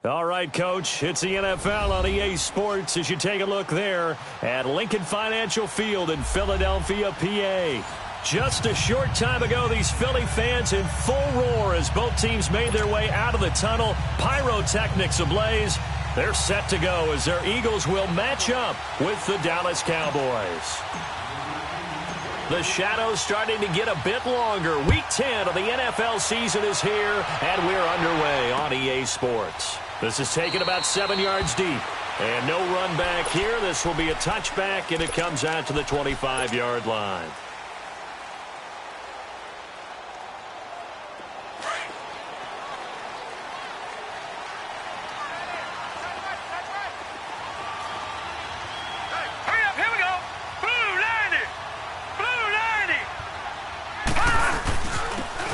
All right, Coach, it's the NFL on EA Sports as you take a look there at Lincoln Financial Field in Philadelphia, PA. Just a short time ago, these Philly fans in full roar as both teams made their way out of the tunnel. Pyrotechnics ablaze. They're set to go as their Eagles will match up with the Dallas Cowboys. The shadows starting to get a bit longer. Week 10 of the NFL season is here, and we're underway on EA Sports. This is taken about 7 yards deep. And no run back here. This will be a touchback, and it comes out to the 25-yard line.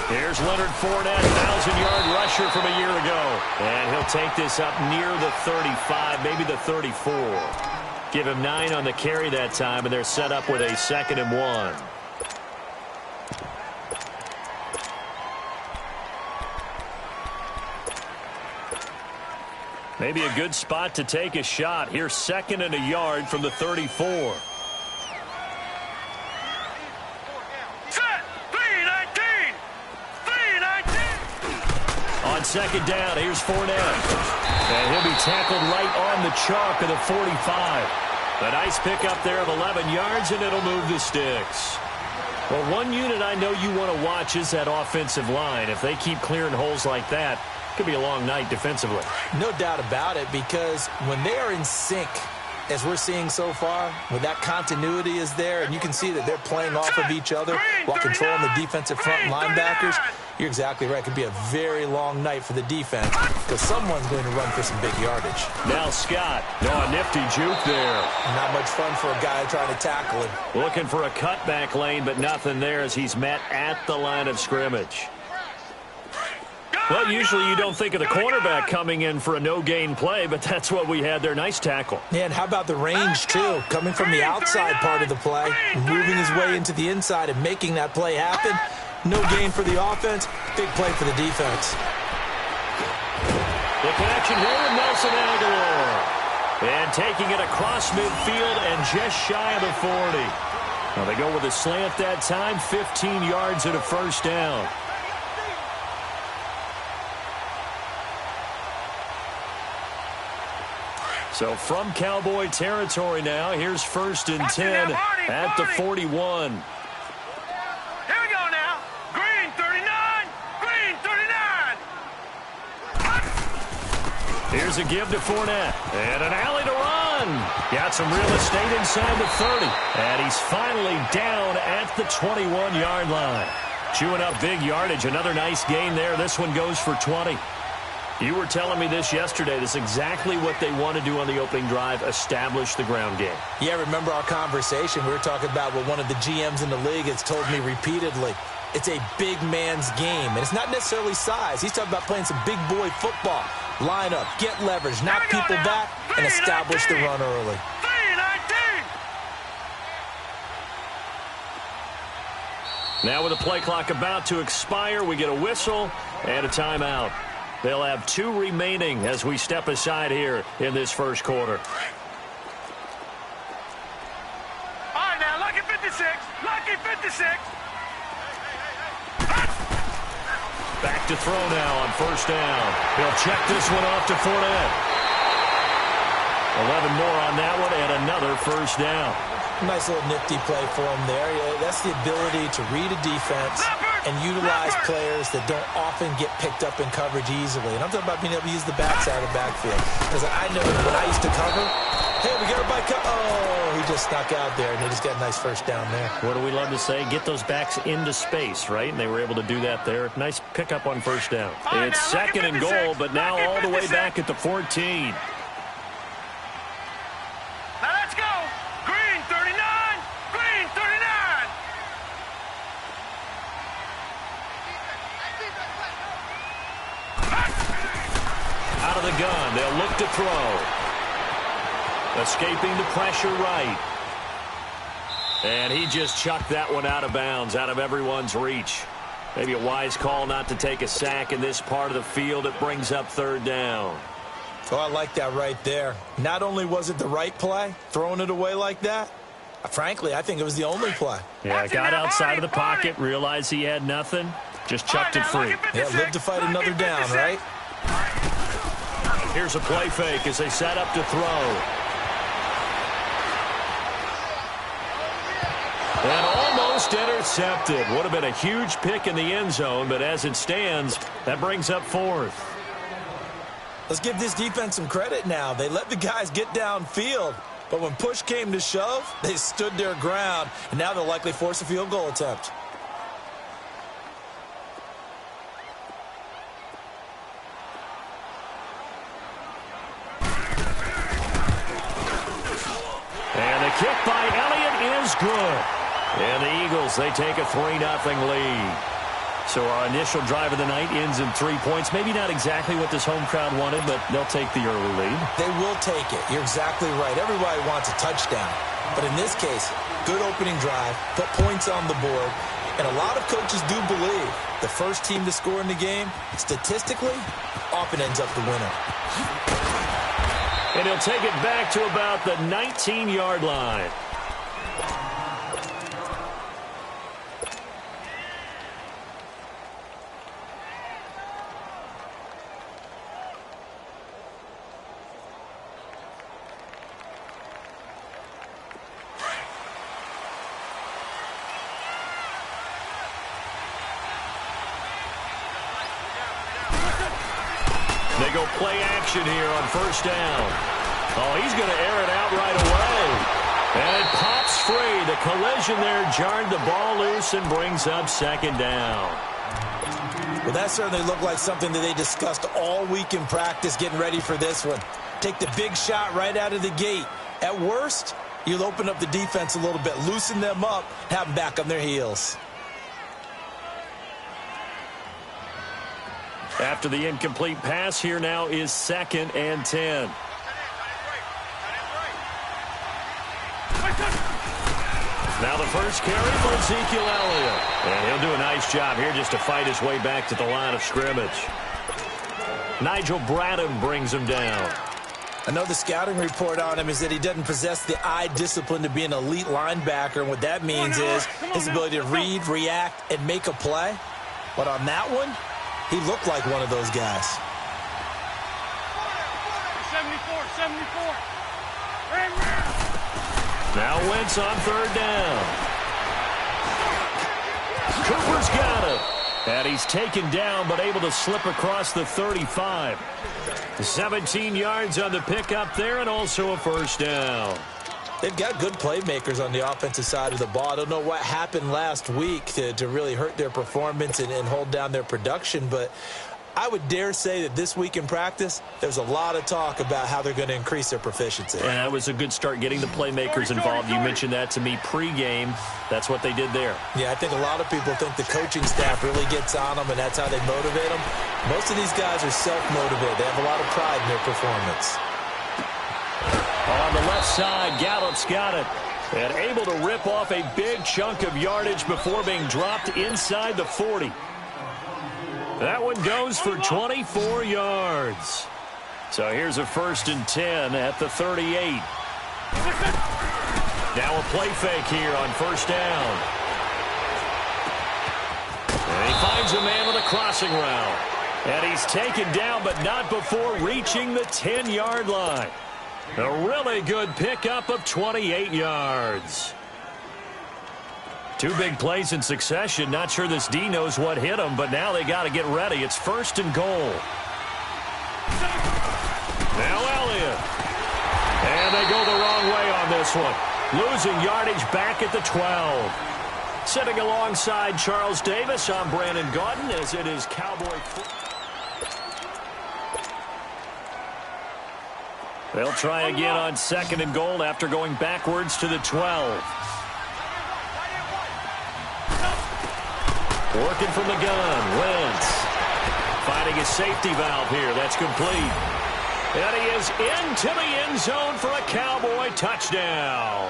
Here's Leonard Fournette, 1,000-yard rusher from a year ago. And he'll take this up near the 35, maybe the 34. Give him 9 on the carry that time, and they're set up with a 2nd and 1. Maybe a good spot to take a shot. Here's 2nd and a yard from the 34. On 2nd down, here's Fournette. And he'll be tackled right on the chalk of the 45. A nice pickup there of 11 yards, and it'll move the sticks. Well, one unit I know you want to watch is that offensive line. If they keep clearing holes like that, it could be a long night defensively. No doubt about it, because when they are in sync, as we're seeing so far, when that continuity is there, and you can see that they're playing off of each other while controlling the defensive front linebackers, you're exactly right. It could be a very long night for the defense because someone's going to run for some big yardage. Now Scott. A nifty juke there. Not much fun for a guy trying to tackle him. Looking for a cutback lane, but nothing there as he's met at the line of scrimmage. Well, usually you don't think of the cornerback coming in for a no-gain play, but that's what we had there. Nice tackle. Yeah, and how about the range, too? Coming from the outside part of the play, moving his way into the inside and making that play happen. No gain for the offense, big play for the defense. The connection here with Nelson Aguilar. And taking it across midfield and just shy of the 40. Now they go with a slant that time, 15 yards and a 1st down. So from Cowboy territory now, here's 1st and 10 at the 41. Here's a give to Fournette. And an alley to run. Got some real estate inside the 30. And he's finally down at the 21-yard line. Chewing up big yardage. Another nice gain there. This one goes for 20. You were telling me this yesterday. This is exactly what they want to do on the opening drive, establish the ground game. Yeah, remember our conversation. We were talking about what one of the GMs in the league has told me repeatedly. It's a big man's game, and it's not necessarily size. He's talking about playing some big boy football. Line up, get leverage, knock people back, and establish the run early. Now with the play clock about to expire, we get a whistle and a timeout. They'll have 2 remaining as we step aside here in this first quarter. All right, now, lucky 56. Lucky 56. Back to throw now on 1st down. He'll check this one off to Fournette. 11 more on that one and another 1st down. Nice little nifty play for him there. Yeah, that's the ability to read a defense and utilize players that don't often get picked up in coverage easily. And I'm talking about being able to use the backside of the backfield. Because I know when I used to cover, hey, we got everybody oh, he just snuck out there, and he just got a nice 1st down there. What do we love to say? Get those backs into space, right? And they were able to do that there. Nice pickup on 1st down. It's 2nd and goal, but now all the way back at the 14. Out of the gun, they'll look to throw. Escaping the pressure right. And he just chucked that one out of bounds, out of everyone's reach. Maybe a wise call not to take a sack in this part of the field. It brings up 3rd down. Oh, I like that right there. Not only was it the right play, throwing it away like that, frankly, I think it was the only play. Yeah, got outside of the pocket, realized he had nothing, just chucked it free. Yeah, live to fight another down, right? Here's a play fake as they set up to throw. And almost intercepted. Would have been a huge pick in the end zone, but as it stands, that brings up fourth. Let's give this defense some credit now. They let the guys get downfield, but when push came to shove, they stood their ground, and now they'll likely force a field goal attempt. And the kick by Elliott is good. And the Eagles, they take a 3-0 lead. So our initial drive of the night ends in 3 points. Maybe not exactly what this home crowd wanted, but they'll take the early lead. They will take it. You're exactly right. Everybody wants a touchdown. But in this case, good opening drive, put points on the board. And a lot of coaches do believe the first team to score in the game, statistically, often ends up the winner. And he'll take it back to about the 19-yard line. They go play action here on first down. Oh, he's going to air it out right away. And it pops free. The collision there jarred the ball loose and brings up second down. Well, that certainly looked like something that they discussed all week in practice getting ready for this one. Take the big shot right out of the gate. At worst, you'll open up the defense a little bit, loosen them up, have them back on their heels. After the incomplete pass, here now is 2nd and 10. Now the first carry for Ezekiel Elliott. And he'll do a nice job here just to fight his way back to the line of scrimmage. Nigel Bradham brings him down. I know the scouting report on him is that he doesn't possess the eye discipline to be an elite linebacker. And what that means is his ability to read, react, and make a play. But on that one, he looked like one of those guys. 74. Now Wentz on third down. Cooper's got it. And he's taken down but able to slip across the 35. 17 yards on the pickup there and also a first down. They've got good playmakers on the offensive side of the ball. I don't know what happened last week to really hurt their performance and hold down their production, but I would dare say that this week in practice, there's a lot of talk about how they're going to increase their proficiency. And that was a good start getting the playmakers involved. You mentioned that to me pregame. That's what they did there. Yeah, I think a lot of people think the coaching staff really gets on them, and that's how they motivate them. Most of these guys are self-motivated. They have a lot of pride in their performance. On the left side, Gallup's got it. And able to rip off a big chunk of yardage before being dropped inside the 40. That one goes for 24 yards. So here's a 1st and 10 at the 38. Now a play fake here on first down. And he finds a man with a crossing route. And he's taken down, but not before reaching the 10-yard line. A really good pickup of 28 yards. Two big plays in succession. Not sure this D knows what hit him, but now they got to get ready. It's 1st and goal. Now Elliott. And they go the wrong way on this one. Losing yardage back at the 12. Sitting alongside Charles Davis, I'm Brandon Gaudin as it is Cowboy football. They'll try again on 2nd and goal after going backwards to the 12. Working from the gun, Wentz. Finding his safety valve here. That's complete. And he is into the end zone for a Cowboy touchdown.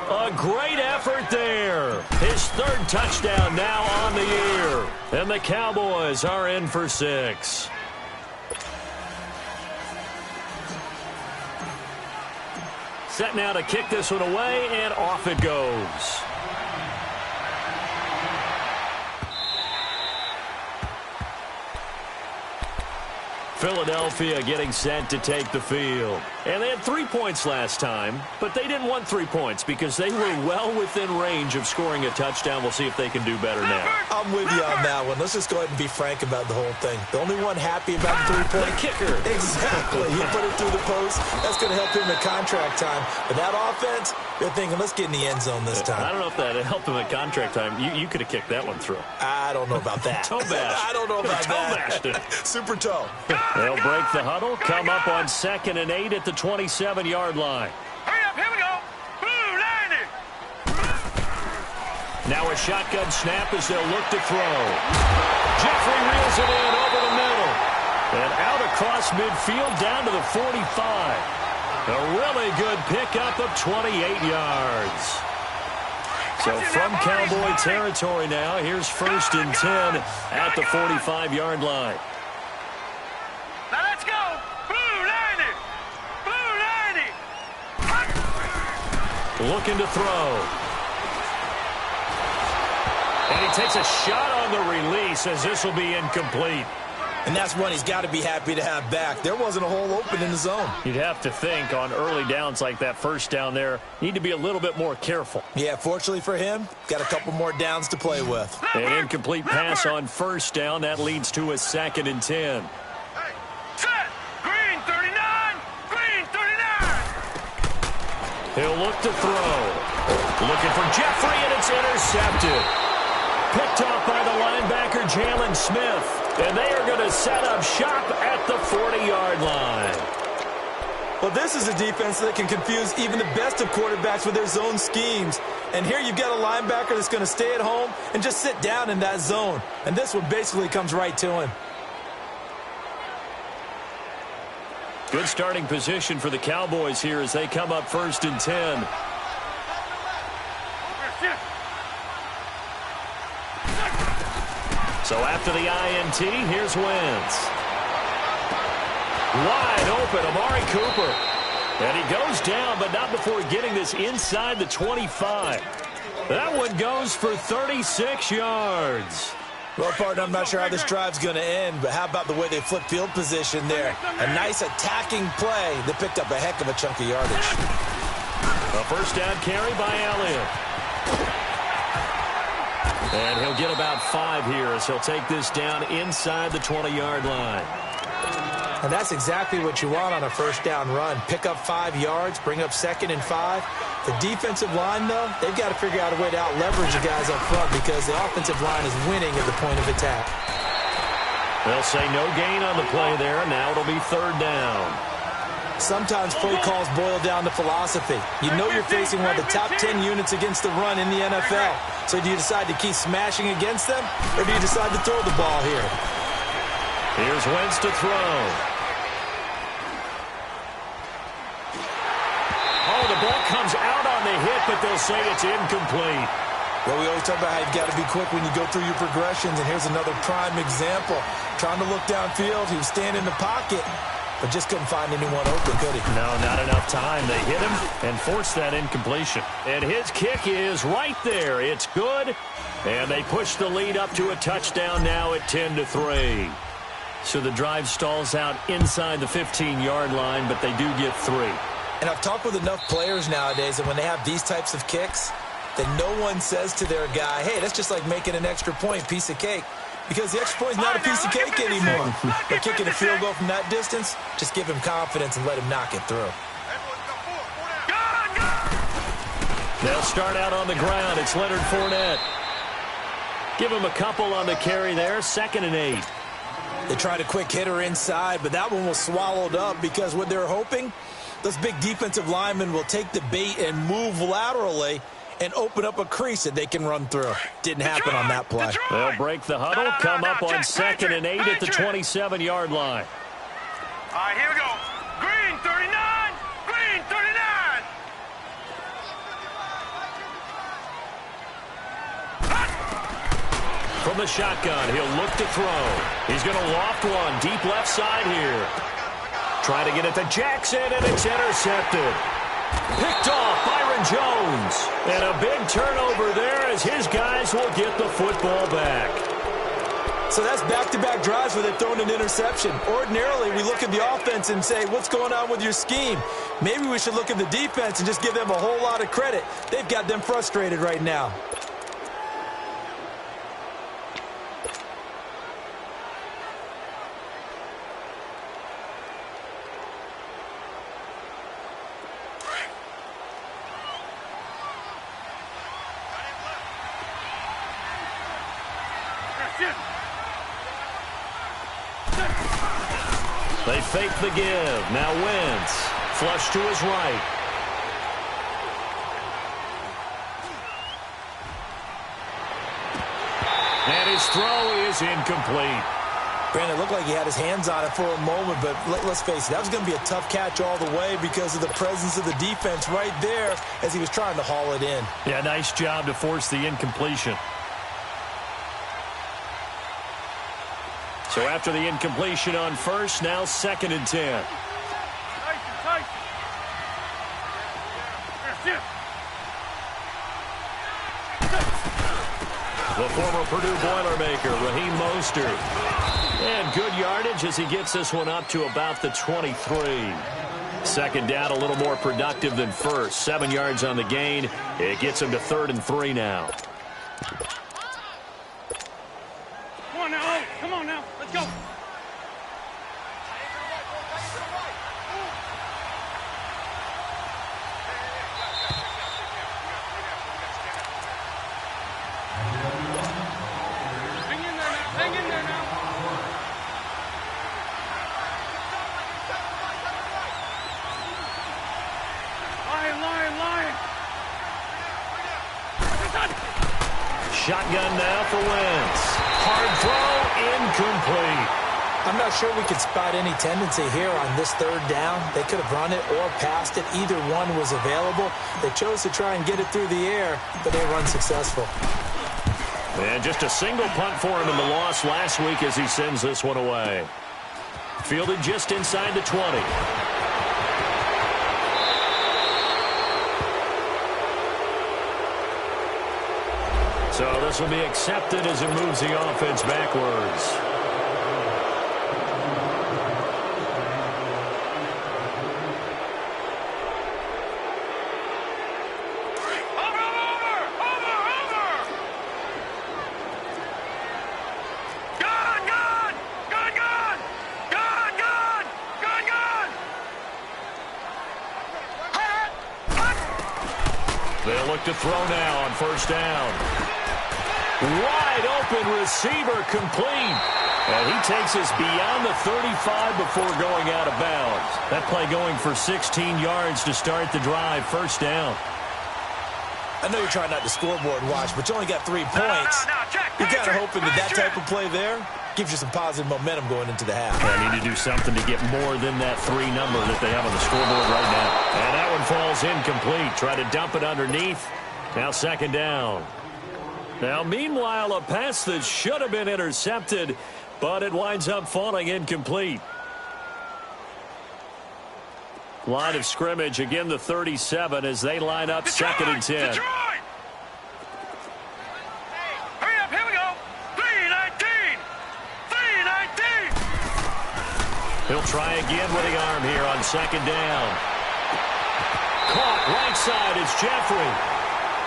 A great effort there. His 3rd touchdown now on the year. And the Cowboys are in for 6. Set now to kick this one away, and off it goes. Philadelphia getting set to take the field. And they had 3 points last time, but they didn't want 3 points because they were well within range of scoring a touchdown. We'll see if they can do better now. I'm with you on that one. Let's just go ahead and be frank about the whole thing. The only one happy about the 3-point the kicker. Exactly. He put it through the post. That's going to help him in contract time. But that offense, they're thinking, let's get in the end zone this time. I don't know if that helped him at contract time. You could have kicked that one through. I don't know about that. Toe bash. I don't know about that. Toe bashed it. Super toe. They'll break the huddle, come up on 2nd and 8 at the 27-yard line. Hurry up, here we go. Blue, line it. Now a shotgun snap as they'll look to throw. Jeffrey reels it in over the middle. And out across midfield down to the 45. A really good pickup of 28 yards. So from Cowboy territory now, here's 1st and 10 at the 45-yard line. Now let's go. Blue, line it. Blue, line it. Looking to throw. And he takes a shot on the release as this will be incomplete. And that's one he's got to be happy to have back. There wasn't a hole open in the zone. You'd have to think on early downs like that first down there, you need to be a little bit more careful. Yeah, fortunately for him, got a couple more downs to play with. An incomplete pass on 1st down. That leads to a 2nd and 10. Set. Green 39. Green 39. He'll look to throw. Looking for Jeffrey, and it's intercepted. Picked off by the linebacker, Jalen Smith. And they are going to set up shop at the 40-yard line. Well, this is a defense that can confuse even the best of quarterbacks with their zone schemes. And here you've got a linebacker that's going to stay at home and just sit down in that zone. And this one basically comes right to him. Good starting position for the Cowboys here as they come up 1st and 10. So after the INT, here's Wentz. Wide open, Amari Cooper. And he goes down, but not before getting this inside the 25. That one goes for 36 yards. Well, partner, I'm not sure how this drive's going to end, but how about the way they flip field position there? A nice attacking play that picked up a heck of a chunk of yardage. A 1st down carry by Elliott. And he'll get about 5 here as he'll take this down inside the 20-yard line. And that's exactly what you want on a 1st down run. Pick up 5 yards, bring up 2nd and 5. The defensive line, though, they've got to figure out a way to out-leverage the guys up front because the offensive line is winning at the point of attack. They'll say no gain on the play there. Now it'll be 3rd down. Sometimes play calls boil down to philosophy. You know you're facing one of the top 10 units against the run in the NFL. So do you decide to keep smashing against them, or do you decide to throw the ball here? Here's Wentz to throw. Oh, the ball comes out on the hit, but they'll say it's incomplete. Well, we always talk about how you've got to be quick when you go through your progressions, and here's another prime example. Trying to look downfield, he was standing in the pocket, but just couldn't find anyone open, could he? No, not enough time. They hit him and forced that incompletion. And his kick is right there. It's good. And they push the lead up to a touchdown now at 10-3. So the drive stalls out inside the 15-yard line, but they do get 3. And I've talked with enough players nowadays that when they have these types of kicks, that no one says to their guy, hey, that's just like making an extra point, piece of cake. Because the extra point is not a piece of cake anymore. But kicking a field goal from that distance, just give him confidence and let him knock it through. They'll start out on the ground. It's Leonard Fournette. Give him a couple on the carry there. 2nd and 8. They tried a quick hitter inside, but that one was swallowed up because what they're hoping, those big defensive linemen will take the bait and move laterally and open up a crease that they can run through. Didn't happen on that play. They'll break the huddle, come up on 2nd and 8 at the 27-yard line. All right, here we go. Green 39. Green 39. From the shotgun, he'll look to throw. He's going to loft one deep left side here. Try to get it to Jackson, and it's intercepted. Picked off Byron Jones. And a big turnover there as his guys will get the football back. So that's back-to-back drives where they've thrown an interception. Ordinarily, we look at the offense and say, what's going on with your scheme? Maybe we should look at the defense and just give them a whole lot of credit. They've got them frustrated right now. They fake the give. Now Wentz. Flush to his right. And his throw is incomplete. Brandon, it looked like he had his hands on it for a moment, but let's face it, that was going to be a tough catch all the way because of the presence of the defense right there as he was trying to haul it in. Yeah, nice job to force the incompletion. So after the incompletion on first, now 2nd and 10. The former Purdue Boilermaker, Raheem Mostert. And good yardage as he gets this one up to about the 23. 2nd down, a little more productive than first. 7 yards on the gain. It gets him to 3rd and 3 now. Come on now, come on now, let's go. Hang in there now. Lion. Shotgun now for Wentz. Hard throw, incomplete. I'm not sure we could spot any tendency here on this 3rd down. They could have run it or passed it. Either one was available. They chose to try and get it through the air, but they were unsuccessful. And just a single punt for him in the loss last week as he sends this one away. Fielded just inside the 20. So this will be accepted as it moves the offense backwards. They'll look to throw now on 1st down. Wide open receiver complete. And he takes us beyond the 35 before going out of bounds. That play going for 16 yards to start the drive. 1st down. I know you're trying not to scoreboard watch, but you only got 3 points. You're kind of hoping that type of play there gives you some positive momentum going into the half. They need to do something to get more than that 3 number that they have on the scoreboard right now. And that one falls incomplete. Try to dump it underneath. Now 2nd down. Now, meanwhile, a pass that should have been intercepted, but it winds up falling incomplete. Line of scrimmage, again the 37 as they line up Detroit, 2nd and 10. Detroit! Hurry up, here we go. 3-19. 3-19. He'll try again with the arm here on 2nd down. Caught right side, it's Jeffrey.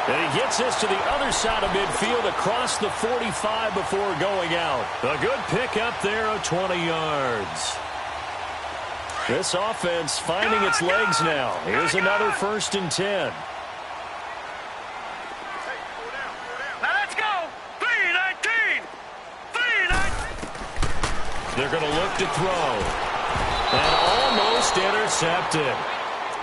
And he gets this to the other side of midfield across the 45 before going out. A good pickup there of 20 yards. This offense finding its legs now. Here's another 1st and 10. Now let's go. 3-19. 3-19. They're going to look to throw. And almost intercepted.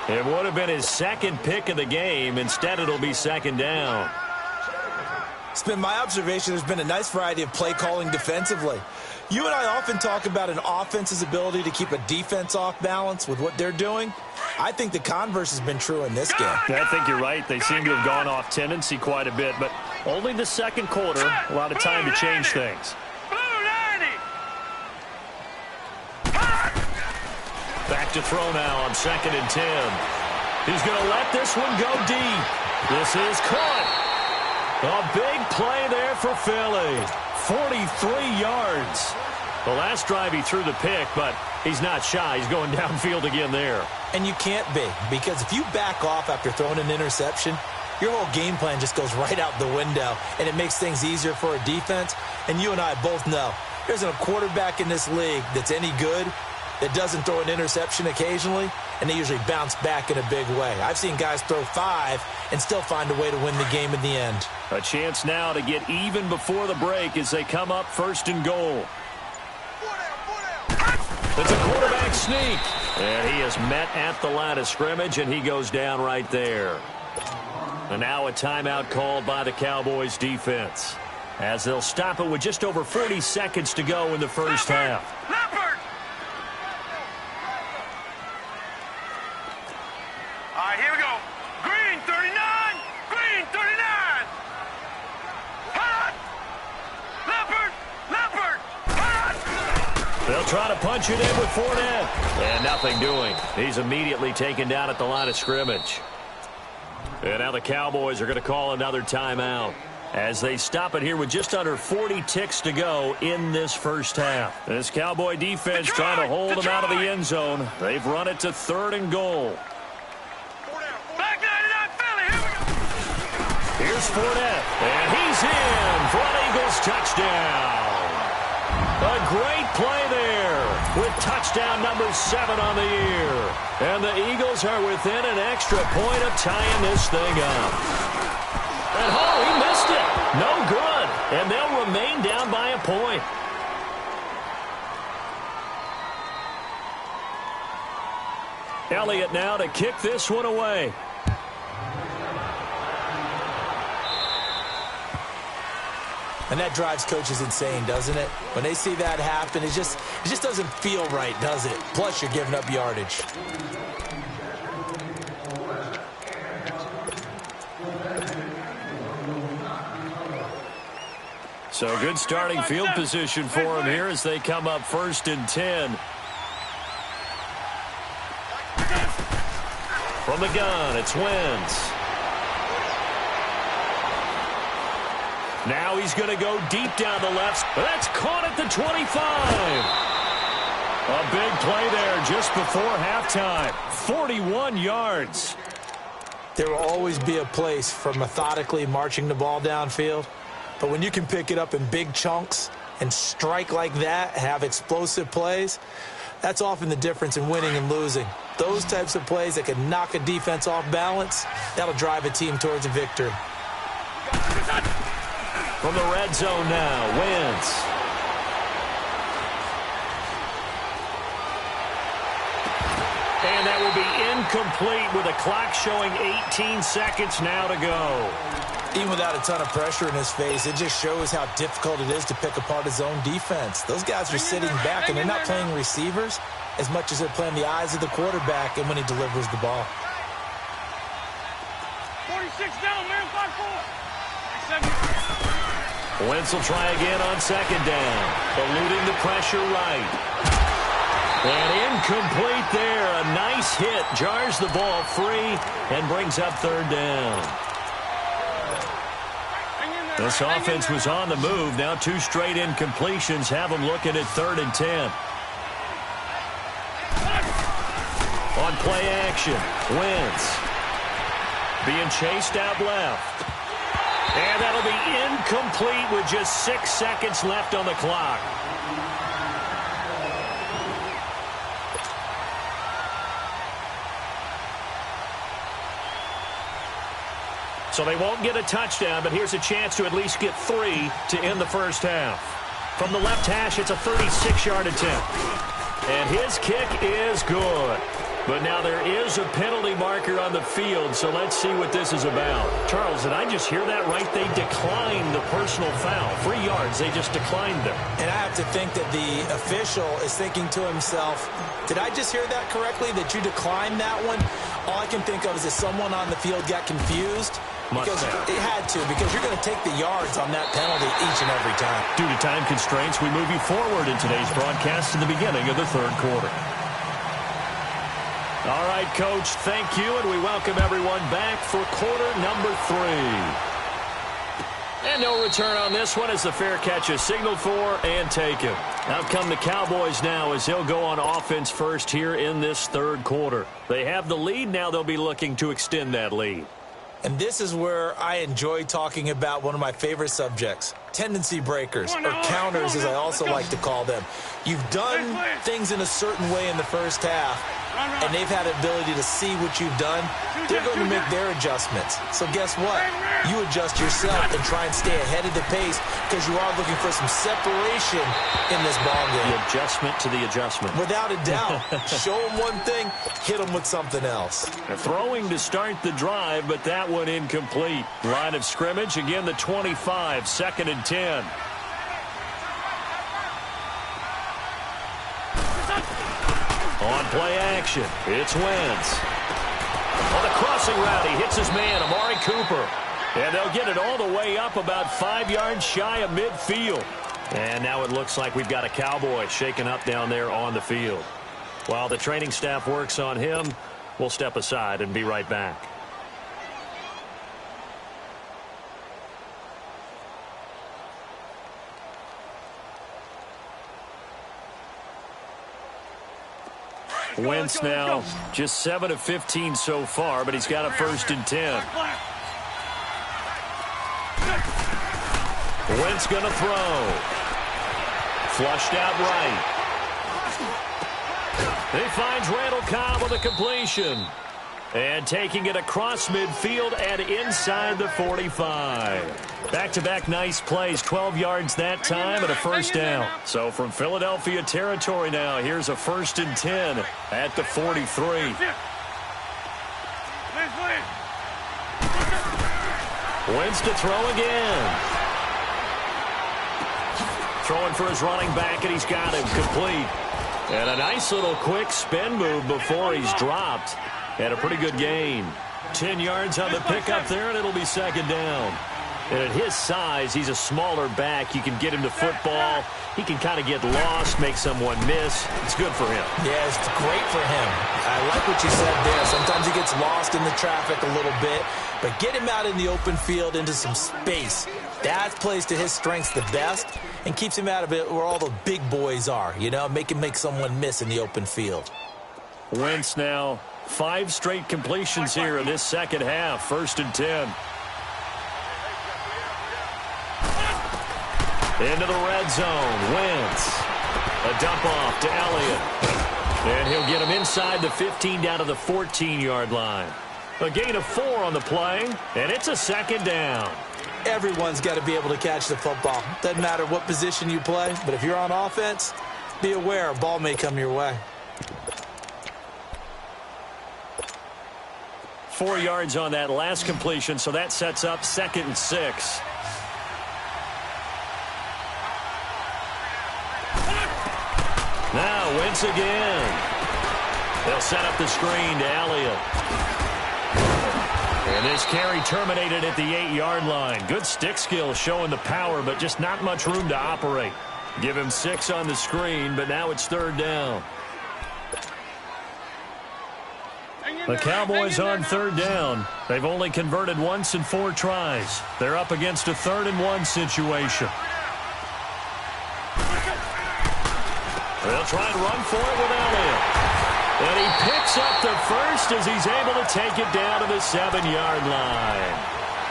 It would have been his 2nd pick of the game. Instead, it'll be 2nd down. It's been my observation there's been a nice variety of play calling defensively. You and I often talk about an offense's ability to keep a defense off balance with what they're doing. I think the converse has been true in this game. I think you're right. They seem to have gone off tendency quite a bit, but only the 2nd quarter. A lot of time to change things. Back to throw now on 2nd and 10. He's going to let this one go deep. This is caught. A big play there for Philly. 43 yards. The last drive he threw the pick, but he's not shy. He's going downfield again there. And you can't be, because if you back off after throwing an interception, your whole game plan just goes right out the window, and it makes things easier for a defense. And you and I both know there isn't a quarterback in this league that's any good that doesn't throw an interception occasionally, and they usually bounce back in a big way. I've seen guys throw 5 and still find a way to win the game in the end. A chance now to get even before the break as they come up 1st and goal. It's a quarterback sneak. And he is met at the line of scrimmage, and he goes down right there. And now a timeout called by the Cowboys defense, as they'll stop it with just over 40 seconds to go in the first half. All right, here we go. Green 39. Green 39. Hot. Leopard. Leopard. Hot. They'll try to punch it in with Fournette. And nothing doing. He's immediately taken down at the line of scrimmage. And now the Cowboys are going to call another timeout as they stop it here with just under 40 ticks to go in this first half. This Cowboy defense trying to hold them out of the end zone. They've run it to 3rd and goal. Back 99 Philly. Here we go. Here's Fournette, and he's in for an Eagles touchdown. A great play there with touchdown number 7 on the year. And the Eagles are within an extra point of tying this thing up. And he missed it. No good. And they'll remain down by a point. Elliott now to kick this one away. And that drives coaches insane, doesn't it? When they see that happen, it just doesn't feel right, does it? Plus, you're giving up yardage. So good starting field position for him here as they come up 1st and 10. From the gun, it's Wentz. Now he's going to go deep down the left. That's caught at the 25. A big play there just before halftime. 41 yards. There will always be a place for methodically marching the ball downfield. But when you can pick it up in big chunks and strike like that, have explosive plays, that's often the difference in winning and losing. Those types of plays that can knock a defense off balance, that'll drive a team towards a victory. From the red zone now, Wentz. And that will be incomplete with a clock showing 18 seconds now to go. Even without a ton of pressure in his face, it just shows how difficult it is to pick apart his own defense. Those guys are sitting back, and they're not playing receivers as much as they're playing the eyes of the quarterback and when he delivers the ball. 46 down, man. 5-4. Wentz will try again on 2nd down. Eluding the pressure right. And incomplete there. A nice hit. Jars the ball free and brings up 3rd down. This offense was on the move. Now 2 straight incompletions have them looking at 3rd and 10. On play action, Wentz being chased out left. And that'll be incomplete with just 6 seconds left on the clock. So they won't get a touchdown, but here's a chance to at least get 3 to end the first half. From the left hash, it's a 36-yard attempt. And his kick is good. But now there is a penalty marker on the field, so let's see what this is about. Charles, did I just hear that right? They declined the personal foul. 3 yards, they just declined them. And I have to think that the official is thinking to himself, did I just hear that correctly, that you declined that one? All I can think of is that someone on the field got confused. Because it had to, because you're going to take the yards on that penalty each and every time. Due to time constraints, we move you forward in today's broadcast to the beginning of the 3rd quarter. All right, Coach, thank you, and we welcome everyone back for quarter number 3. And no return on this one as the fair catch is signaled for and taken. Out come the Cowboys now as they'll go on offense first here in this third quarter. They have the lead. Now they'll be looking to extend that lead. And this is where I enjoy talking about one of my favorite subjects, tendency breakers, or counters as I also like to call them. You've done things in a certain way in the first half, and they've had the ability to see what you've done. They're going to make their adjustments. So guess what? You adjust yourself and try and stay ahead of the pace because you are looking for some separation in this ballgame. The adjustment to the adjustment. Without a doubt. Show them one thing, hit them with something else. Throwing to start the drive, but that one incomplete. Line of scrimmage, again the 25, 2nd and 10. On play action, it's Wentz. On the crossing route, he hits his man, Amari Cooper. And they'll get it all the way up about 5 yards shy of midfield. And now it looks like we've got a Cowboy shaken up down there on the field. While the training staff works on him, we'll step aside and be right back. Wentz now just 7 of 15 so far, but he's got a 1st and 10. Wentz going to throw. Flushed out right. He finds Randall Cobb with a completion. And taking it across midfield and inside the 45. Back-to-back nice plays, 12 yards that time and a 1st down. So from Philadelphia territory now, here's a 1st and 10 at the 43. Wentz to throw again. Throwing for his running back, and he's got him complete. And a nice little quick spin move before he's dropped. And a pretty good gain. 10 yards on the pickup there, and it'll be 2nd down. And at his size, he's a smaller back. You can get him to football. He can kind of get lost, make someone miss. It's good for him. Yeah, it's great for him. I like what you said there. Sometimes he gets lost in the traffic a little bit. But get him out in the open field into some space. That plays to his strengths the best and keeps him out of it where all the big boys are. You know, make him make someone miss in the open field. Wentz now 5 straight completions here in this second half. 1st and 10. Into the red zone. Wentz. A dump off to Elliott. And he'll get him inside the 15 down to the 14-yard line. A gain of 4 on the play, and it's a 2nd down. Everyone's got to be able to catch the football. Doesn't matter what position you play, but if you're on offense, be aware a ball may come your way. 4 yards on that last completion, so that sets up 2nd and 6. Now Wentz again. They'll set up the screen to Elliott. And this carry terminated at the 8-yard line. Good stick skill showing the power, but just not much room to operate. Give him 6 on the screen, but now it's 3rd down. The Cowboys on 3rd down. They've only converted once in 4 tries. They're up against a 3rd and 1 situation. They'll try and run for it with Elliott. And he picks up the 1st as he's able to take it down to the 7-yard line.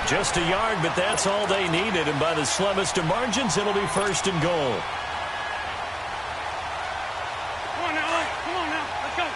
Just a yard, but that's all they needed. And by the slimmest of margins, it'll be 1st and goal. Come on now, come on now, let's go.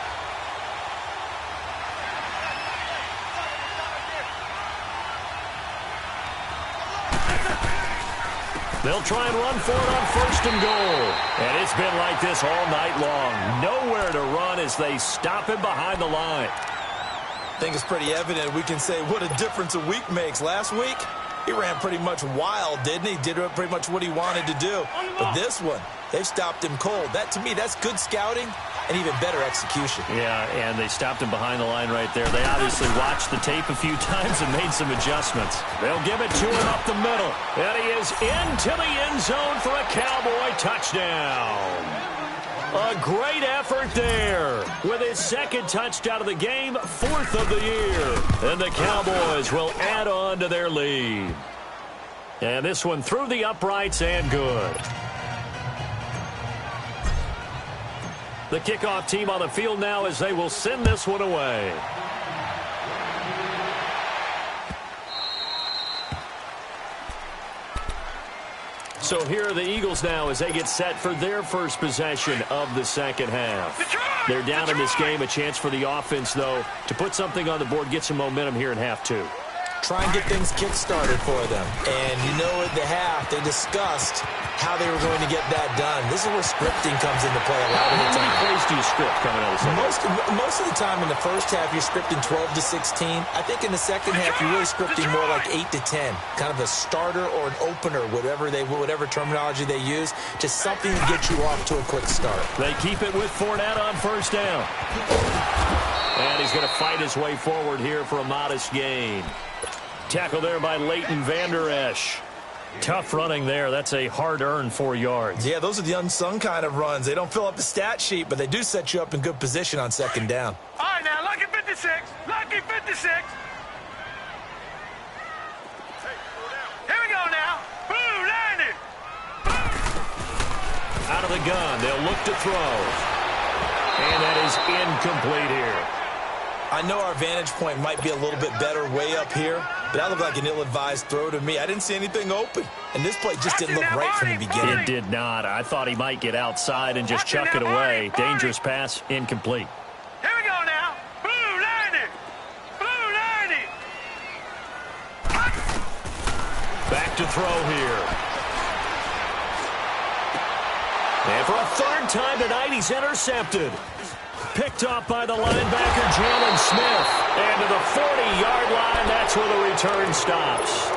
They'll try and run for it on 1st and goal. And it's been like this all night long. Nowhere to run as they stop him behind the line. I think it's pretty evident we can say what a difference a week makes. Last week, he ran pretty much wild, didn't he? Did pretty much what he wanted to do. But this one, they've stopped him cold. That, to me, that's good scouting and even better execution. Yeah, and they stopped him behind the line right there. They obviously watched the tape a few times and made some adjustments. They'll give it to him up the middle. And he is into the end zone for a Cowboy touchdown. A great effort there. with his second touchdown of the game, 4th of the year. And the Cowboys will add on to their lead. And this one through the uprights and good. The kickoff team on the field now as they will send this one away. So here are the Eagles now as they get set for their first possession of the second half. They're down in this game. A chance for the offense, though, to put something on the board, get some momentum here in half two. Try and get things kick-started for them. And you know at the half, they discussed how they were going to get that done. This is where scripting comes into play a lot of the time. How many plays do you script coming out of the second? Most of the time in the first half, you're scripting 12 to 16. I think in the second half, you're really scripting more like 8 to 10. Kind of a starter or an opener, whatever terminology they use. Just something to get you off to a quick start. They keep it with Fournette on first down. And he's going to fight his way forward here for a modest gain. Tackle there by Leighton Vander Esch. Tough running there. That's a hard-earned 4 yards. Yeah, those are the unsung kind of runs. They don't fill up the stat sheet, but they do set you up in good position on second down. All right, now, lucky 56. Lucky 56. Here we go now. Blue, line it. Out of the gun. They'll look to throw. And that is incomplete here. I know our vantage point might be a little bit better way up here, but that looked like an ill-advised throw to me. I didn't see anything open, and this play just didn't look right from the beginning. It did not. I thought he might get outside and just chuck it away. Dangerous pass, incomplete. Here we go now. Blue, line it. Blue, line it. Back to throw here. And for a third time tonight, he's intercepted. Picked off by the linebacker, Jalen Smith. And to the 40-yard line, that's where the return stops.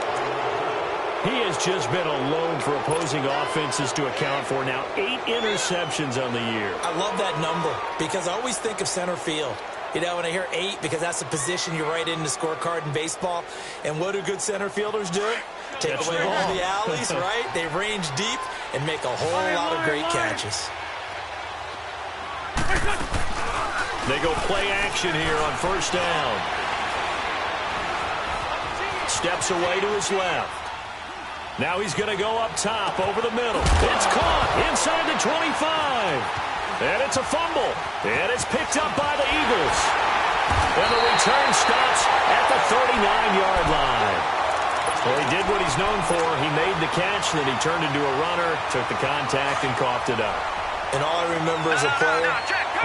He has just been alone for opposing offenses to account for now 8 interceptions on the year. I love that number because I always think of center field. You know, when I hear 8, because that's the position you write in the scorecard in baseball. And what do good center fielders do? Take away all the alleys, right? They range deep and make a whole lot of great catches. They go play action here on first down. Steps away to his left. Now he's going to go up top over the middle. It's caught inside the 25. And it's a fumble. And it's picked up by the Eagles. And the return stops at the 39-yard line. Well, he did what he's known for. He made the catch, then he turned into a runner, took the contact, and coughed it up. And all I remember as a player,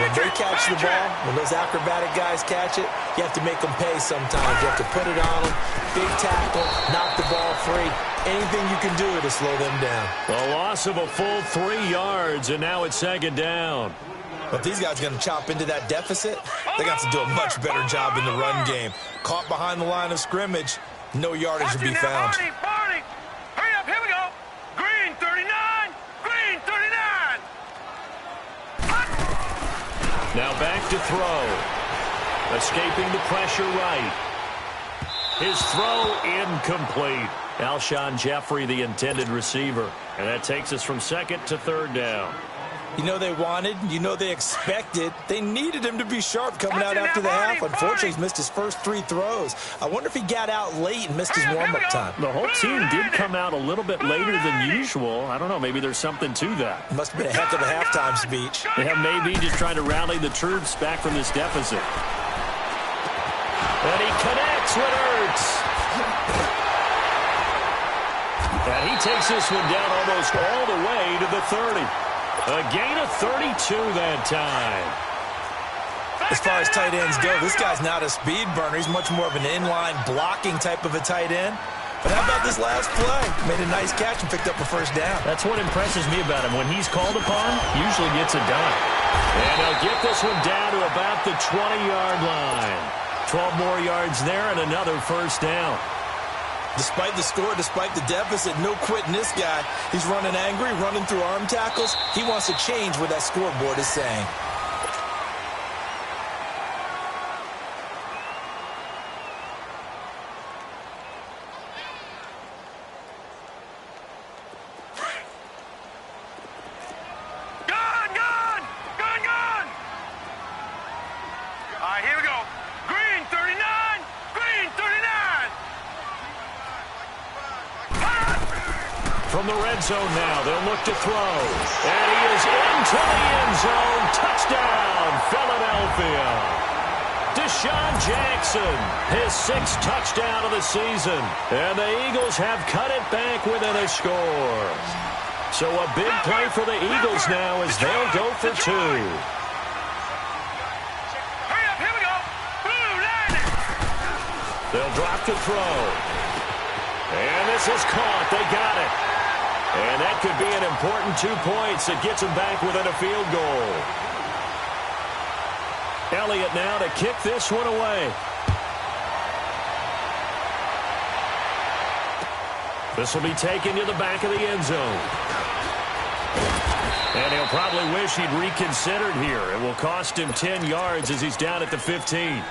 when they catch the ball, when those acrobatic guys catch it, you have to make them pay sometimes. You have to put it on them, big tackle, knock the ball free. Anything you can do to slow them down. A loss of a full 3 yards, and now it's second down. But these guys are going to chop into that deficit. They got to do a much better job in the run game. Caught behind the line of scrimmage, no yardage to be found. Barney. Hurry up, here we go. Green 39. Green 39. Now back to throw. Escaping the pressure right. His throw incomplete. Alshon Jeffrey, the intended receiver. And that takes us from second to third down. You know they wanted, you know they expected. They needed him to be sharp coming out after the half. Unfortunately, he's missed his first 3 throws. I wonder if he got out late and missed his warm-up time. The whole team did come out a little bit later than usual. I don't know, maybe there's something to that. Must have been a heck of a halftime speech. Yeah, maybe just trying to rally the troops back from this deficit. And he connects with Ertz. And he takes this one down almost all the way to the 30. A gain of 32 that time. As far as tight ends go, this guy's not a speed burner. He's much more of an inline blocking type of a tight end. But how about this last play? Made a nice catch and picked up a first down. That's what impresses me about him. When he's called upon, usually gets it done. And he'll get this one down to about the 20-yard line. 12 more yards there and another first down. Despite the score, despite the deficit, no quitting this guy. He's running angry, running through arm tackles. He wants to change what that scoreboard is saying. from the red zone now. They'll look to throw. And he is into the end zone. Touchdown, Philadelphia. Deshaun Jackson, his 6th touchdown of the season. And the Eagles have cut it back within a score. So a big play for the Eagles now as they'll go for 2. Hurry up, here we go. Blue line it. They'll drop to throw. And this is caught. They got it. And that could be an important 2 points that gets them back within a field goal. Elliott now to kick this one away. This will be taken to the back of the end zone. And he'll probably wish he'd reconsidered here. It will cost him 10 yards as he's down at the 15.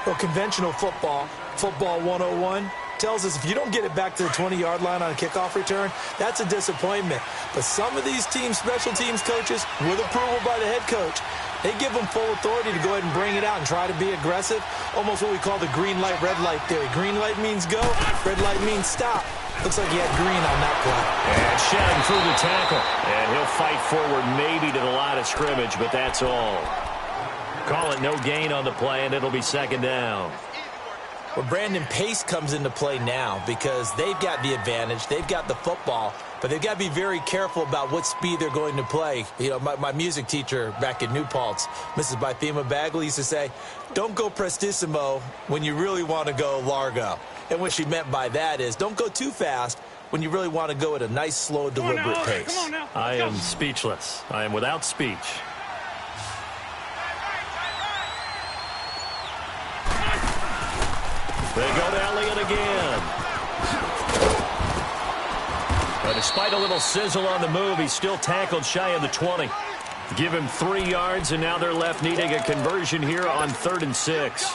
Well, conventional football 101, tells us if you don't get it back to the 20-yard line on a kickoff return, that's a disappointment. But some of these teams, special teams coaches, with approval by the head coach, they give them full authority to go ahead and bring it out and try to be aggressive. Almost what we call the green light, red light theory. Green light means go, red light means stop. Looks like he had green on that play. And shedding through the tackle. And he'll fight forward maybe to the line of scrimmage, but that's all. Call it no gain on the play, and it'll be 2nd down. Well, Brandon, pace comes into play now because they've got the advantage. They've got the football, but they've got to be very careful about what speed they're going to play. You know, my music teacher back in New Paltz, Mrs. Bythema Bagley, used to say, don't go prestissimo when you really want to go largo. And what she meant by that is don't go too fast when you really want to go at a nice, slow, deliberate pace. Come on now. I am speechless. I am without speech. They go to Elliott again. But despite a little sizzle on the move, he's still tackled shy of the 20. Give him 3 yards, and now they're left needing a conversion here on 3rd and 6.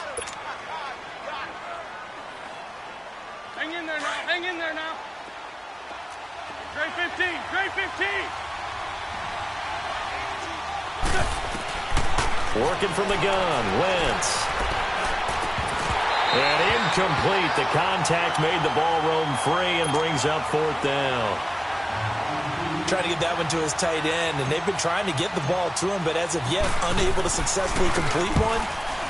Hang in there now. Hang in there now. Trey 15. Trey 15. Working from the gun, Wentz. And incomplete. The contact made the ball roam free and brings up 4th down. Trying to get that one to his tight end, and they've been trying to get the ball to him, but as of yet, unable to successfully complete one.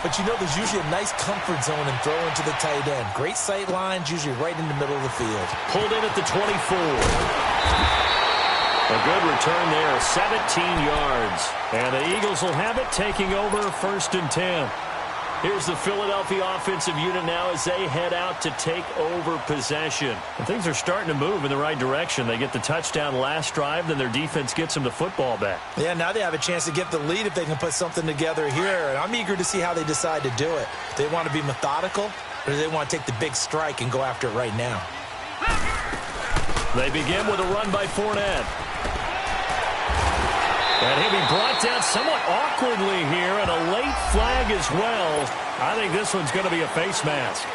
But you know, there's usually a nice comfort zone and throw into the tight end. Great sight lines, usually right in the middle of the field. Pulled in at the 24. A good return there, 17 yards. And the Eagles will have it, taking over 1st and 10. Here's the Philadelphia offensive unit now as they head out to take over possession. And things are starting to move in the right direction. They get the touchdown last drive, then their defense gets them the football back. Yeah, now they have a chance to get the lead if they can put something together here. And I'm eager to see how they decide to do it. Do they want to be methodical, or do they want to take the big strike and go after it right now? They begin with a run by Fournette. And he'll be brought down somewhat awkwardly here, and a late flag as well. I think this one's going to be a face mask.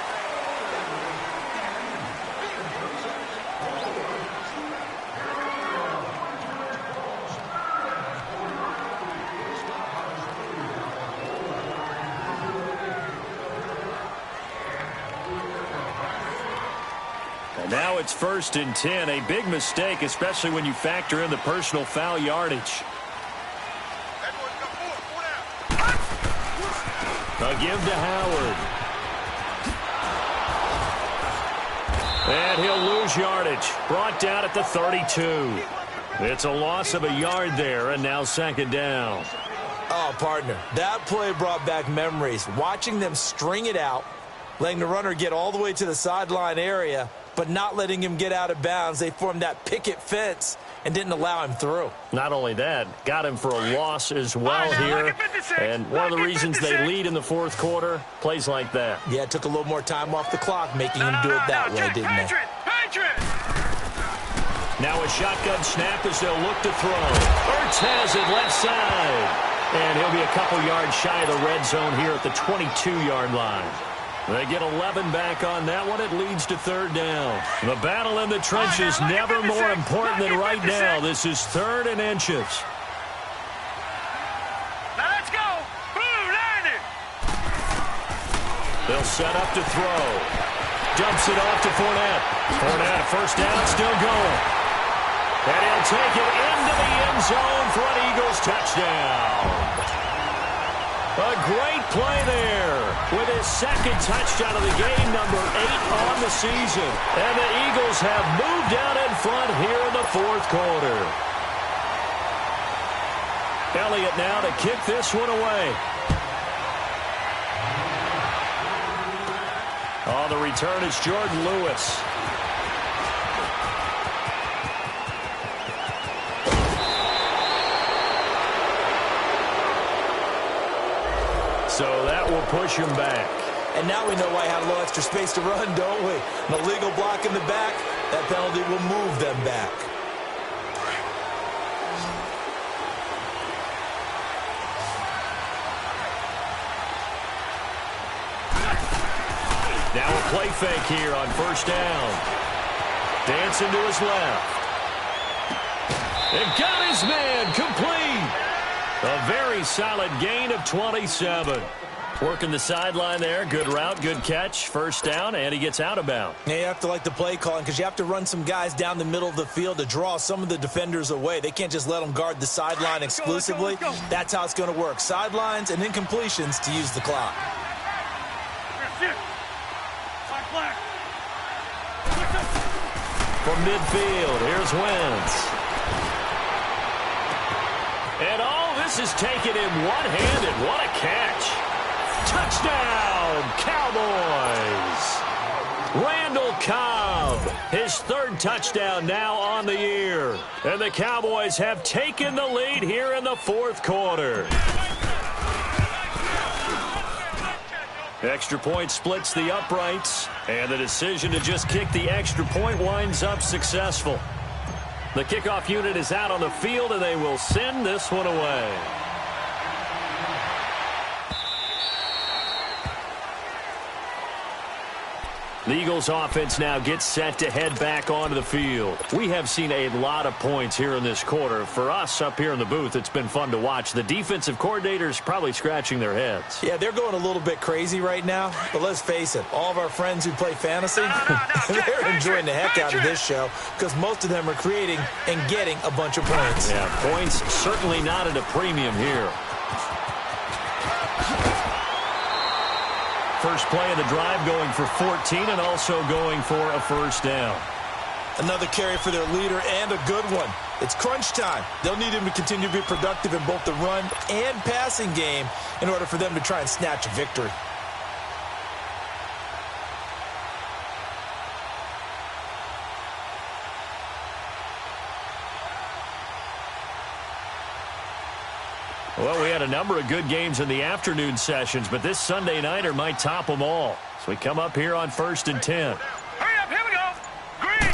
And now it's 1st and 10. A big mistake, especially when you factor in the personal foul yardage. A give to Howard. And he'll lose yardage. Brought down at the 32. It's a loss of a yard there, and now 2nd down. Oh, partner, that play brought back memories. Watching them string it out, letting the runner get all the way to the sideline area, but not letting him get out of bounds. They formed that picket fence and didn't allow him through. Not only that, got him for a loss as well here. And one of the reasons they lead in the 4th quarter, plays like that. Yeah, it took a little more time off the clock, making him do it that way, didn't it? Now a shotgun snap as they'll look to throw. Ertz has it left side. And he'll be a couple yards shy of the red zone here at the 22-yard line. They get 11 back on that one. It leads to 3rd down. The battle in the trenches never more important than right now. This is 3rd and inches. Now let's go. Blue line it. They'll set up to throw. Dumps it off to Fournette. Fournette, 1st down, still going. And he'll take it into the end zone for an Eagles touchdown. A great play there with his second touchdown of the game, number 8 on the season. And the Eagles have moved out in front here in the fourth quarter. Elliott now to kick this one away. On the return is Jordan Lewis. So that will push him back. And now we know why he had a little extra space to run, don't we? An illegal block in the back. That penalty will move them back. Now a play fake here on first down. Dancing to his left. And got his man complete. A very solid gain of 27. Working the sideline there. Good route, good catch. First down, and he gets out of bounds. Yeah, you have to like the play calling because you have to run some guys down the middle of the field to draw some of the defenders away. They can't just let them guard the sideline exclusively. Let's go. That's how it's going to work. Sidelines and incompletions to use the clock. From midfield, here's Wentz. And all this is taken in one-handed. What a catch. Touchdown, Cowboys. Randall Cobb, his third touchdown now on the year. And the Cowboys have taken the lead here in the fourth quarter. Extra point splits the uprights, and the decision to just kick the extra point winds up successful. The kickoff unit is out on the field, and they will send this one away. The Eagles offense now gets set to head back onto the field. We have seen a lot of points here in this quarter. For us up here in the booth, it's been fun to watch. The defensive coordinators probably scratching their heads. Yeah, they're going a little bit crazy right now, but let's face it, all of our friends who play fantasy, they're enjoying the heck out of this show because most of them are creating and getting a bunch of points. Yeah, points certainly not at a premium here. First play of the drive going for 14 and also going for a first down. Another carry for their leader and a good one. It's crunch time. They'll need him to continue to be productive in both the run and passing game in order for them to try and snatch a victory. Well, we had a number of good games in the afternoon sessions, but this Sunday nighter might top them all. So we come up here on 1st and 10. Hurry up, here we go. Green.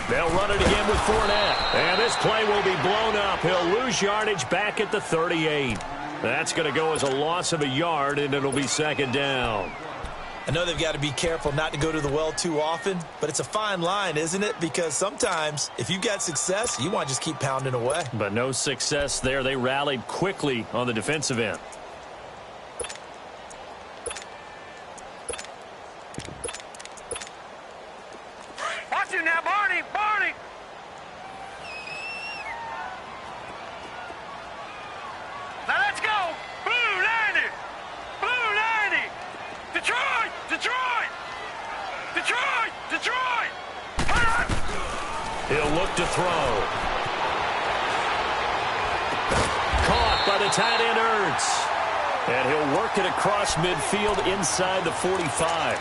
They'll run it again with Fournette. And this play will be blown up. He'll lose yardage back at the 38. That's going to go as a loss of a yard, and it'll be second down. I know they've got to be careful not to go to the well too often, but it's a fine line, isn't it? Because sometimes if you've got success, you want to just keep pounding away. But no success there. They rallied quickly on the defensive end. Watch it now, Barney. Barney. Now let's go. Blue 90. Blue 90. Detroit. Detroit. Detroit. Detroit. He'll look to throw. Caught by the tight end Ertz. And he'll work it across midfield inside the 45.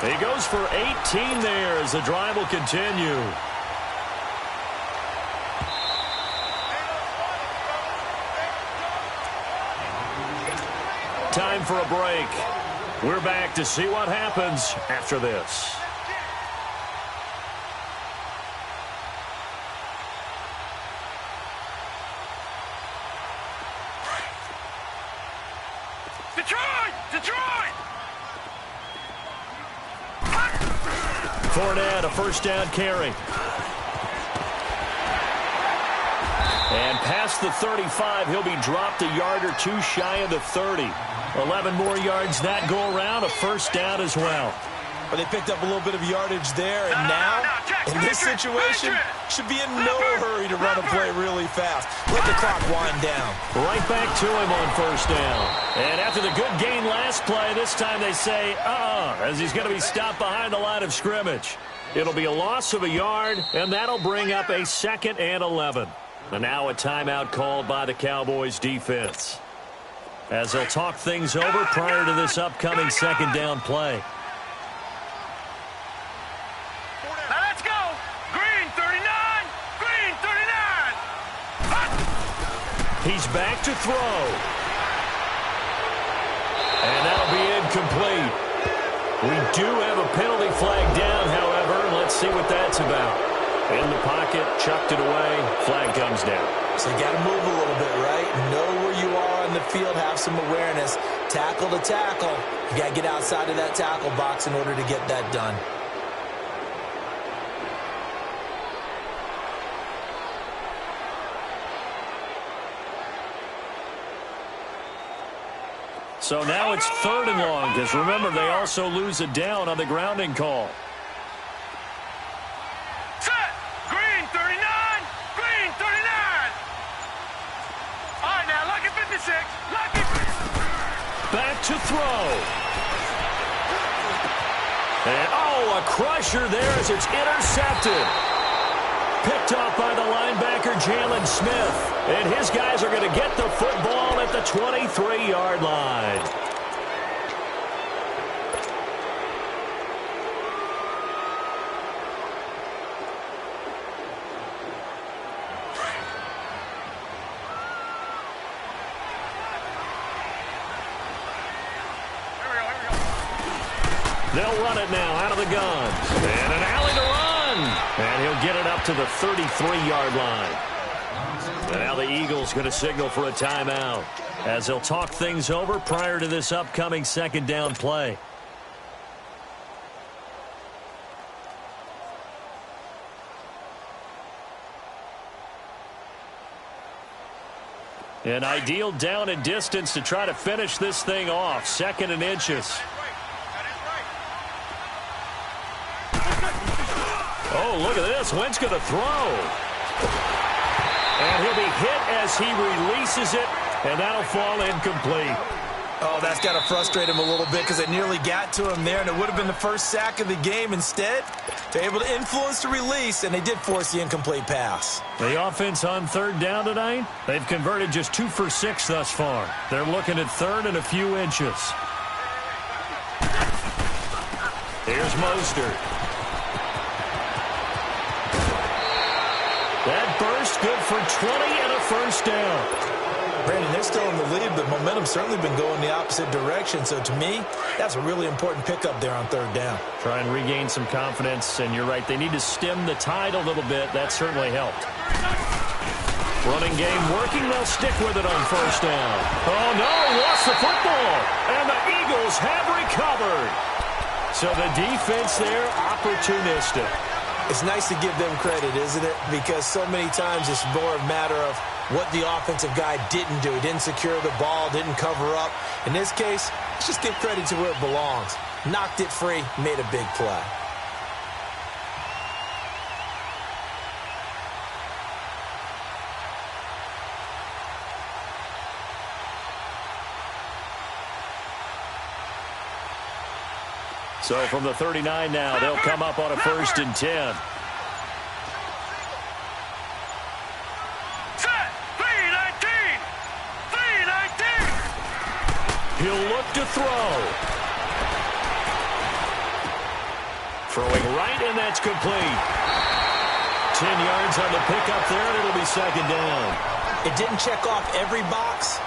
He goes for 18 there as the drive will continue. Time for a break. We're back to see what happens after this. Detroit. Detroit. Fournette, a first down carry. And past the 35, he'll be dropped a yard or two shy of the 30. 11 more yards that go around, a first down as well. But they picked up a little bit of yardage there, and now, in this situation, should be in no hurry to run a play really fast. Let the clock wind down. Right back to him on first down. And after the good gain last play, this time they say, as he's going to be stopped behind the line of scrimmage. It'll be a loss of a yard, and that'll bring up a 2nd and 11. And now a timeout called by the Cowboys defense, as they'll talk things over prior to this upcoming 2nd down play. Now let's go. Green 39. Green 39. He's back to throw. And that'll be incomplete. We do have a penalty flag down, however. Let's see what that's about. In the pocket, chucked it away, flag comes down. So you got to move a little bit, right? Know where you are on the field, have some awareness. Tackle to tackle. You got to get outside of that tackle box in order to get that done. So now it's 3rd and long, because remember, they also lose a down on the grounding call. Set. Green 39. Green 39. All right, now, lucky 56. Lucky. Back to throw. And, a crusher there as it's intercepted. Picked off by the linebacker, Jalen Smith. And his guys are going to get the football at the 23-yard line. They'll run it now out of the gun. And an alley to run. And he'll get it up to the 33-yard line. And now the Eagles going to signal for a timeout, as they'll talk things over prior to this upcoming 2nd down play. An ideal down and distance to try to finish this thing off. 2nd and inches. Oh, look at this. Wentz going to throw. And he'll be hit as he releases it, and that'll fall incomplete. Oh, that's got to frustrate him a little bit, because it nearly got to him there, and it would have been the first sack of the game. Instead, they're able to influence the release, and they did force the incomplete pass. The offense on 3rd down tonight, they've converted just 2 for 6 thus far. They're looking at 3rd and a few inches. Here's Mostert. That burst good for 20 and a first down. Brandon, they're still in the lead, but momentum's certainly been going the opposite direction. So to me, that's a really important pickup there on 3rd down. Try and regain some confidence, and you're right. They need to stem the tide a little bit. That certainly helped. Running game working. They'll stick with it on first down. Oh, no, lost the football. And the Eagles have recovered. So the defense there, opportunistic. It's nice to give them credit, isn't it? Because so many times it's more a matter of what the offensive guy didn't do. He didn't secure the ball, didn't cover up. In this case, let's just give credit to where it belongs. Knocked it free, made a big play. So from the 39 now, they'll come up on a 1st and 10. Set. 319. 319. He'll look to throw. Throwing right, and that's complete. 10 yards on the pickup there, and it'll be 2nd down. It didn't check off every box,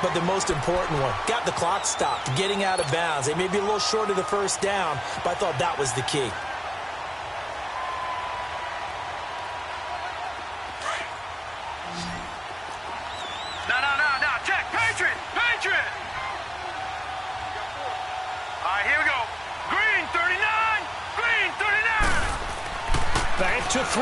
but the most important one. Got the clock stopped, getting out of bounds. They may be a little short of the first down, but I thought that was the key. No. Check. Patriot. Patriot. All right, here we go. Green 39. Green 39. Back to throw.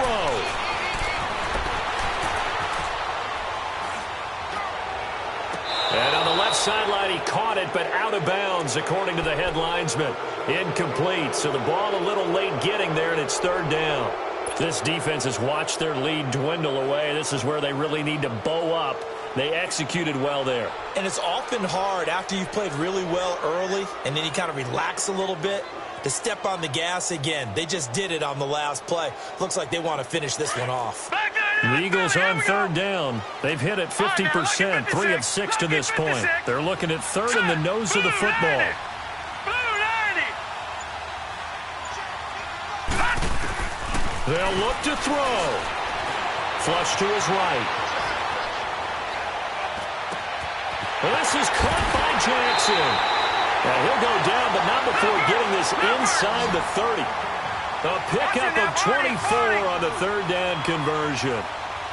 And on the left sideline, he caught it, but out of bounds, according to the head linesman. Incomplete, so the ball a little late getting there, and it's third down. This defense has watched their lead dwindle away. This is where they really need to bow up. They executed well there. And it's often hard after you've played really well early and then you kind of relax a little bit to step on the gas again. They just did it on the last play. Looks like they want to finish this one off. The Eagles on third down. They've hit it 50%, 3 of 6 to this point. They're looking at third in the nose of the football. They'll look to throw. Flush to his right. This is caught by Jackson. Now he'll go down, but not before getting this inside the 30. A pickup of 24 on the third down conversion.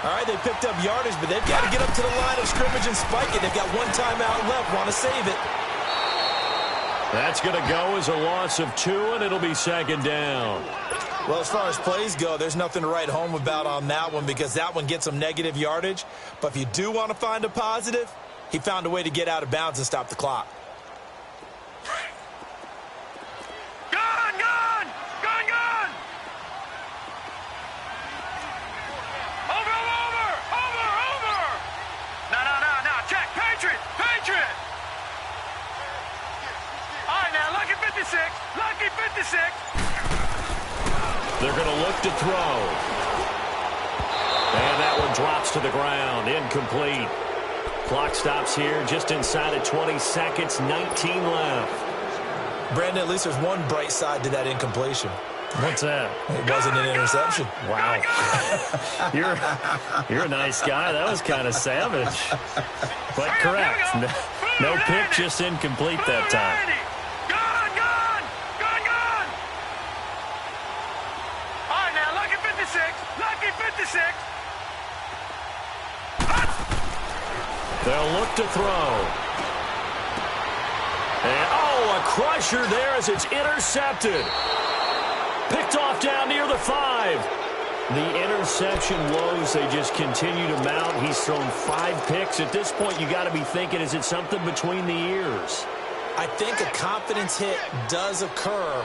All right, they picked up yardage, but they've got to get up to the line of scrimmage and spike it. They've got one timeout left. Want to save it. That's going to go as a loss of 2, and it'll be second down. Well, as far as plays go, there's nothing to write home about on that one because that one gets some negative yardage. But if you do want to find a positive, he found a way to get out of bounds and stop the clock. Gone! Gone! Gone! Gone! Over! Over! Over! Over! No! Check! Patriot! Patriot! All right, now, lucky 56. Lucky 56. They're going to look to throw. And that one drops to the ground. Incomplete. Clock stops here just inside of 20 seconds, 19 left. Brandon, at least there's one bright side to that incompletion. What's that? It wasn't an interception. Wow. You're a nice guy. That was kind of savage. But correct. No pick, just incomplete that time. Gone! Gone! Gone! Gone! All right, now, lucky 56. Lucky 56. They'll look to throw. And, a crusher there as it's intercepted. Picked off down near the 5. The interception woes, they just continue to mount. He's thrown 5 picks. At this point, you got to be thinking, is it something between the ears? I think a confidence hit does occur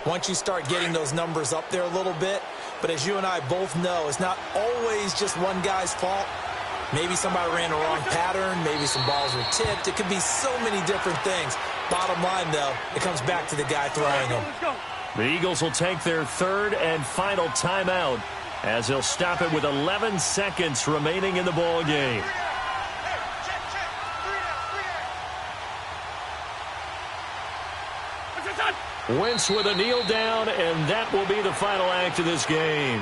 once you start getting those numbers up there a little bit. But as you and I both know, it's not always just one guy's fault. Maybe somebody ran the wrong pattern. Maybe some balls were tipped. It could be so many different things. Bottom line, though, it comes back to the guy throwing them. The Eagles will take their third and final timeout as they'll stop it with 11 seconds remaining in the ball game. Wentz with a kneel down, and that will be the final act of this game.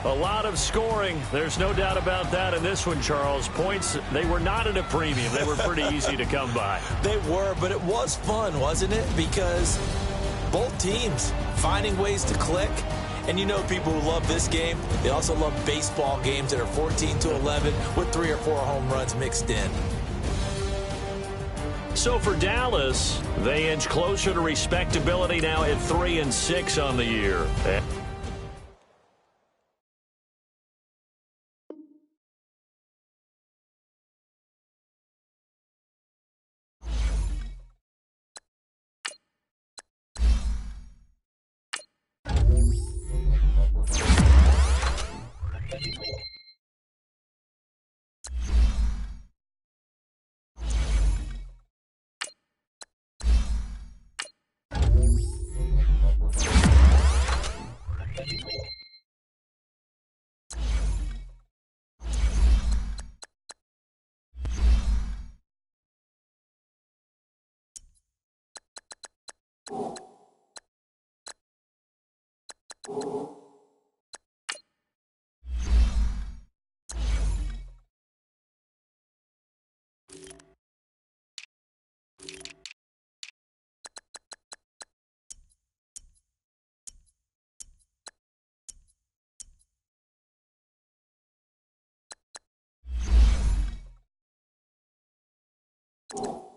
A lot of scoring. There's no doubt about that in this one, Charles. Points, they were not at a premium. They were pretty easy to come by. They were, but it was fun, wasn't it? Because both teams finding ways to click. And you know people who love this game, they also love baseball games that are 14-11 with 3 or 4 home runs mixed in. So for Dallas, they inch closer to respectability now at 3-6 on the year. You